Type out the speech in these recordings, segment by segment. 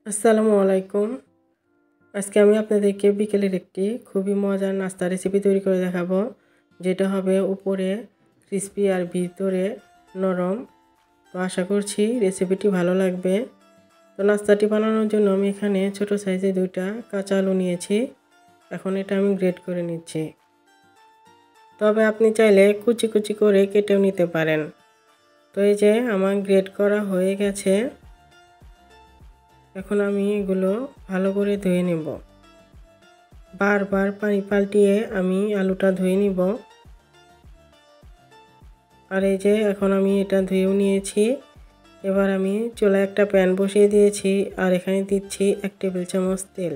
আসসালামু আলাইকুম। আজকে আমি আপনাদেরকে বিকেলের একটি খুবই মজার নাস্তা রেসিপি তৈরি করে দেখাবো, যেটা হবে উপরে ক্রিস্পি আর ভিতরে নরম। তো আশা করছি রেসিপিটি ভালো লাগবে। তো নাস্তাটি বানানোর জন্য আমি এখানে ছোট সাইজে 2টা কাঁচা আলু নিয়েছি। এখন এটা আমি গ্রেট করে নিচ্ছি। তবে আপনি চাইলে কুচি কুচি করে কেটেও নিতে পারেন। তো এই যে আমার গ্রেট করা হয়ে গেছে। এখন আমি এগুলো ভালো করে ধুয়ে নেব। বারবার পানি পাল্টিয়ে আমি আলুটা ধুয়ে নিব। আর এই যে এখন আমি এটা ধুয়েও নিয়েছি। এবার আমি চুলায় একটা প্যান বসিয়ে দিয়েছি আর এখানে দিচ্ছি 1 টেবিল চামচ তেল,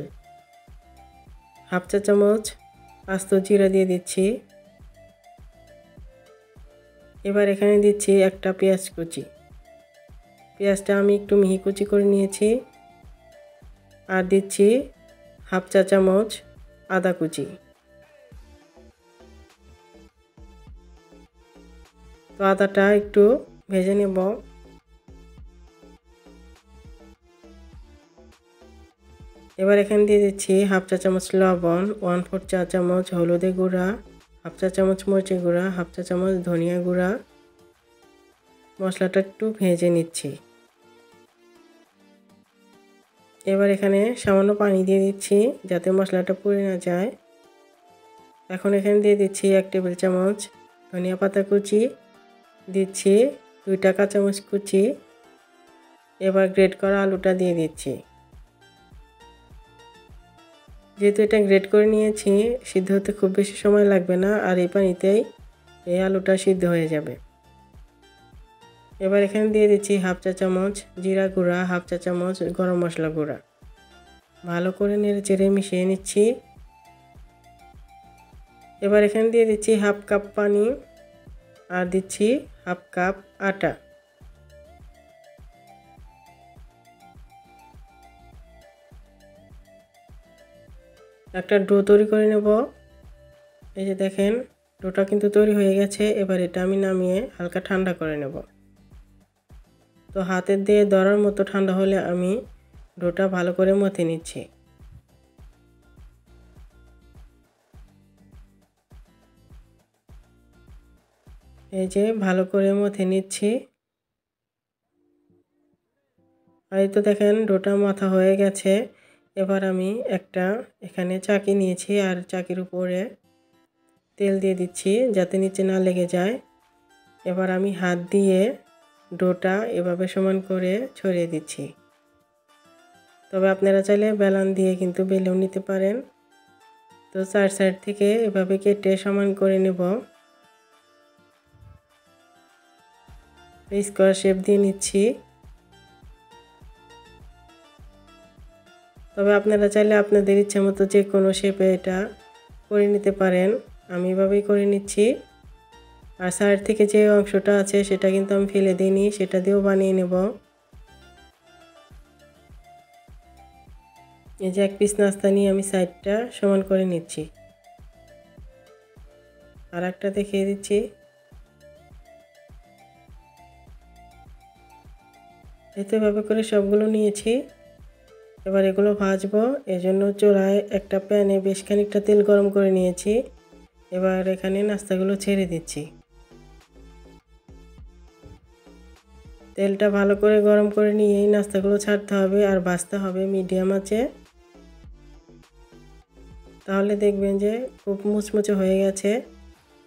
হাফ চা চামচ আস্ত জিরা দিয়ে দিচ্ছি। এবার এখানে দিচ্ছি একটা পেঁয়াজ কুচি। পেঁয়াজটা আমি একটু মিহি কুচি করে নিয়েছি। আর দিচ্ছি হাফ চা চামচ আদা কুচি। তো আদাটা একটু ভেজে নেব। এবার এখানে দিয়ে দিচ্ছি হাফ চা চামচ লবণ, 1/4 চা চামচ হলুদের গুঁড়া, হাফ চা চামচ মরিচের গুঁড়া, হাফ চা চামচ ধনিয়া গুঁড়া। মশলাটা একটু ভেজে নিচ্ছি। এবার এখানে সামান্য পানি দিয়ে দিচ্ছি যাতে মশলাটা পুড়ে না যায়। এখন এখানে দিয়ে দিচ্ছি 1 টেবিল চামচ ধনিয়া পাতা কুচি, দিচ্ছি 2টা কাঁচামরিচ কুচি। এবার গ্রেট করা আলুটা দিয়ে দিচ্ছি। যেহেতু এটা গ্রেট করে নিয়েছি, সিদ্ধ হতে খুব বেশি সময় লাগবে না, আর এই পানিতেই এই আলুটা সিদ্ধ হয়ে যাবে। এবার এখানে দিয়ে দিচ্ছি হাফ চা চামচ জিরা গুঁড়া, হাফ চা চামচ গরম মশলা গুঁড়া। ভালো করে নেড়ে চেড়ে মিশিয়ে নিচ্ছি। এবার এখানে দিয়ে দিচ্ছি হাফ কাপ পানি আর দিচ্ছি হাফ কাপ আটা। একটা ডো তৈরি করে নেব। এই যে দেখেন ডোটা কিন্তু তৈরি হয়ে গেছে। এবার এটা আমি নামিয়ে হালকা ঠান্ডা করে নেব। তো হাতে দিয়ে ধরার মতো ঠান্ডা হলে আমি ডোটা ভালো করে মথে নিচ্ছি। এই যে ভালো করে মথে নিচ্ছি। আর এই তো দেখেন ডোটা মাথা হয়ে গেছে। এবার আমি একটা এখানে চাকি নিয়েছি আর চাকির উপরে তেল দিয়ে দিচ্ছি যাতে নিচে না লেগে যায়। এবার আমি হাত দিয়ে ডোটা এভাবে সমান করে ছড়িয়ে দিচ্ছি। তবে আপনারা চাইলে বেলন দিয়ে কিন্তু বেলেও নিতে পারেন। তো 4 সাইড থেকে এভাবে কেটে সমান করে নেব। স্কোয়ার শেপ দিয়ে নিচ্ছি। তবে আপনারা চাইলে আপনাদের ইচ্ছা মতো যে কোনো শেপে এটা করে নিতে পারেন। আমি এভাবেই করে নিচ্ছি। আর সাইড থেকে যে অংশটা আছে সেটা কিন্তু আমি ফেলে দিইনি, সেটা দিয়েও বানিয়ে নেব। এই যে 1 পিস নাস্তা নিয়ে আমি সাইডটা সমান করে নিচ্ছি। আর একটা দেখিয়ে দিচ্ছি। এভাবে করে সবগুলো নিয়েছি। এবার এগুলো ভাজবো। এজন্য চুলায় একটা প্যানে বেশ খানিকটা তেল গরম করে নিয়েছি। এবার এখানে নাস্তাগুলো ছেড়ে দিচ্ছি। তেলটা ভালো করে গরম করে নিয়েই নাস্তাগুলো ছাড়তে হবে আর ভাজতে হবে মিডিয়াম আঁচে। তাহলে দেখবেন যে খুব মুচমুচে হয়ে গেছে।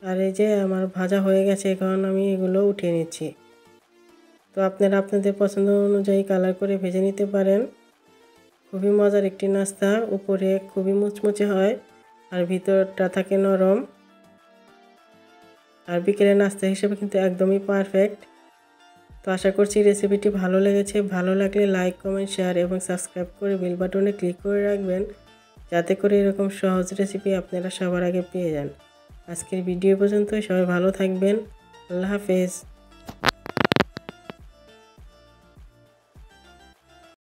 আর এই যে আমার ভাজা হয়ে গেছে, এখন আমি এগুলো উঠিয়ে নিচ্ছি। তো আপনারা আপনাদের পছন্দ অনুযায়ী কালার করে ভেজে নিতে পারেন। খুবই মজার একটি নাস্তা, উপরে খুবই মুচমুচে হয় আর ভিতরটা থাকে নরম। আর বিকেলের নাস্তা হিসেবে কিন্তু একদমই পারফেক্ট। তো আশা করছি রেসিপিটি ভালো লেগেছে। ভালো লাগলে লাইক, কমেন্ট, শেয়ার এবং সাবস্ক্রাইব করে বেল বাটনে ক্লিক করে রাখবেন, যাতে করে এরকম সহজ রেসিপি আপনারা সবার আগে পেয়ে যান। আজকের ভিডিও পর্যন্ত, সবাই ভালো থাকবেন। আল্লাহ হাফেজ।